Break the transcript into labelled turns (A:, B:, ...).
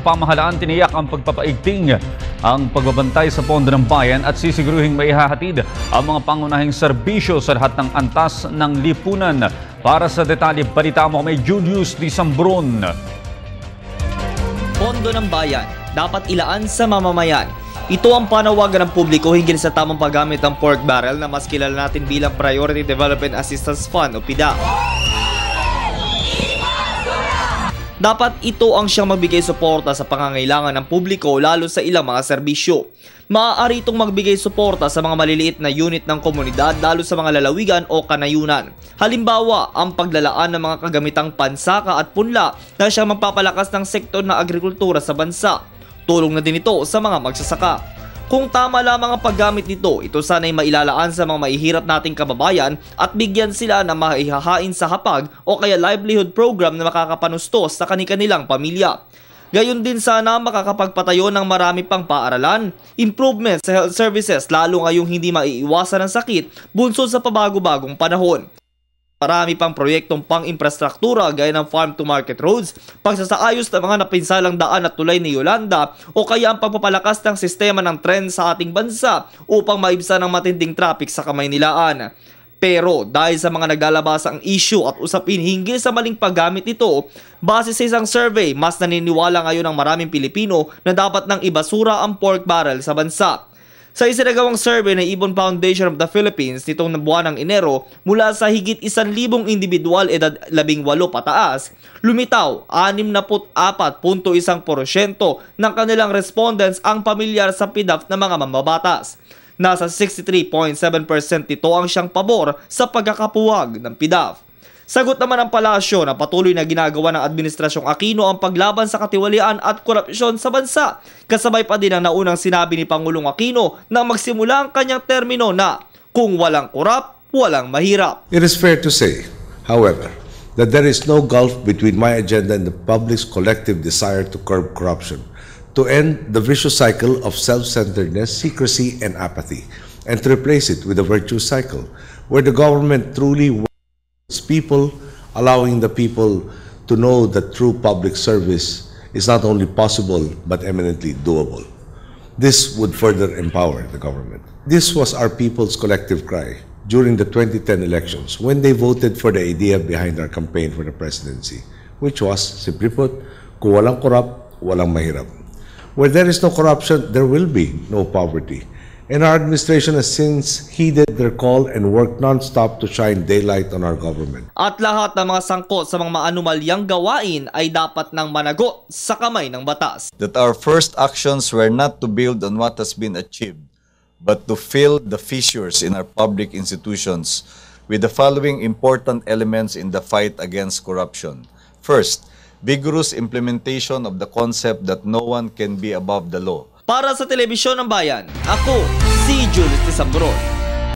A: Pamahalaan tiniyak ang pagpapaigting ang pagbabantay sa pondo ng bayan at sisiguruhing maihahatid ang mga pangunahing serbisyo sa lahat ng antas ng lipunan. Para sa detalye, balita mo kay Julius Di Sambron.
B: Pondo ng bayan dapat ilaan sa mamamayan. Ito ang panawagan ng publiko hinggil sa tamang paggamit ng pork barrel na mas kilala natin bilang Priority Development Assistance Fund o PDA. Dapat ito ang siyang magbigay suporta sa pangangailangan ng publiko lalo sa ilang mga serbisyo. Maaari itong magbigay suporta sa mga maliliit na unit ng komunidad lalo sa mga lalawigan o kanayunan. Halimbawa, ang paglalaan ng mga kagamitang pansaka at punla na siyang magpapalakas ng sektor ng agrikultura sa bansa. Tulong na din ito sa mga magsasaka. Kung tama lamang ang paggamit nito, ito sana'y mailalaan sa mga mahihirap nating kababayan at bigyan sila ng maihahain sa hapag o kaya livelihood program na makakapanustos sa kanilang pamilya. Gayon din sana makakapagpatayo ng marami pang paaralan, improvements sa health services lalo ngayong hindi maiiwasan ng sakit bunsod sa pabago-bagong panahon. Marami pang proyektong pang-infrastruktura gaya ng farm-to-market roads, pagsasaayos ng mga napinsalang daan at tulay ni Yolanda o kaya ang pagpapalakas ng sistema ng tren sa ating bansa upang maibsan ang matinding traffic sa Kamaynilaan. Pero dahil sa mga naglalabasang issue at usapin hinggil sa maling paggamit nito, base sa isang survey, mas naniniwala ngayon ang maraming Pilipino na dapat nang ibasura ang pork barrel sa bansa. Sa isinagawang survey ng Ibon Foundation of the Philippines nitong buwan ng Enero, mula sa higit 1,000 individual edad 18 pataas, lumitaw 64.1% ng kanilang respondents ang pamilyar sa PDAF na mga mambabatas. Nasa 63.7% nito ang siyang pabor sa pagkakapuwag ng PDAF. Sagot naman ng palasyo na patuloy na ginagawa ng Administrasyong Aquino ang paglaban sa katiwalian at korupsyon sa bansa. Kasabay pa din ang naunang sinabi ni Pangulong Aquino na magsimula ang kanyang termino na kung walang korap, walang mahirap.
C: It is fair to say, however, that there is no gulf between my agenda and the public's collective desire to curb corruption, to end the vicious cycle of self-centeredness, secrecy, and apathy, and to replace it with a virtuous cycle, where the government truly people, allowing the people to know that true public service is not only possible but eminently doable. This would further empower the government. This was our people's collective cry during the 2010 elections when they voted for the idea behind our campaign for the presidency, which was, simply put, kung walang korap, walang mahirap. Where there is no corruption, there will be no poverty. And our administration has since heeded their call and worked non-stop to shine daylight on our government.
B: At lahat ng mga sangkot sa mga maanumalyang gawain ay dapat nang managot sa kamay ng batas.
D: That our first actions were not to build on what has been achieved, but to fill the fissures in our public institutions with the following important elements in the fight against corruption. First, vigorous implementation of the concept that no one can be above the law.
B: Para sa Telebisyon ng Bayan, ako si Julius Di Sambron.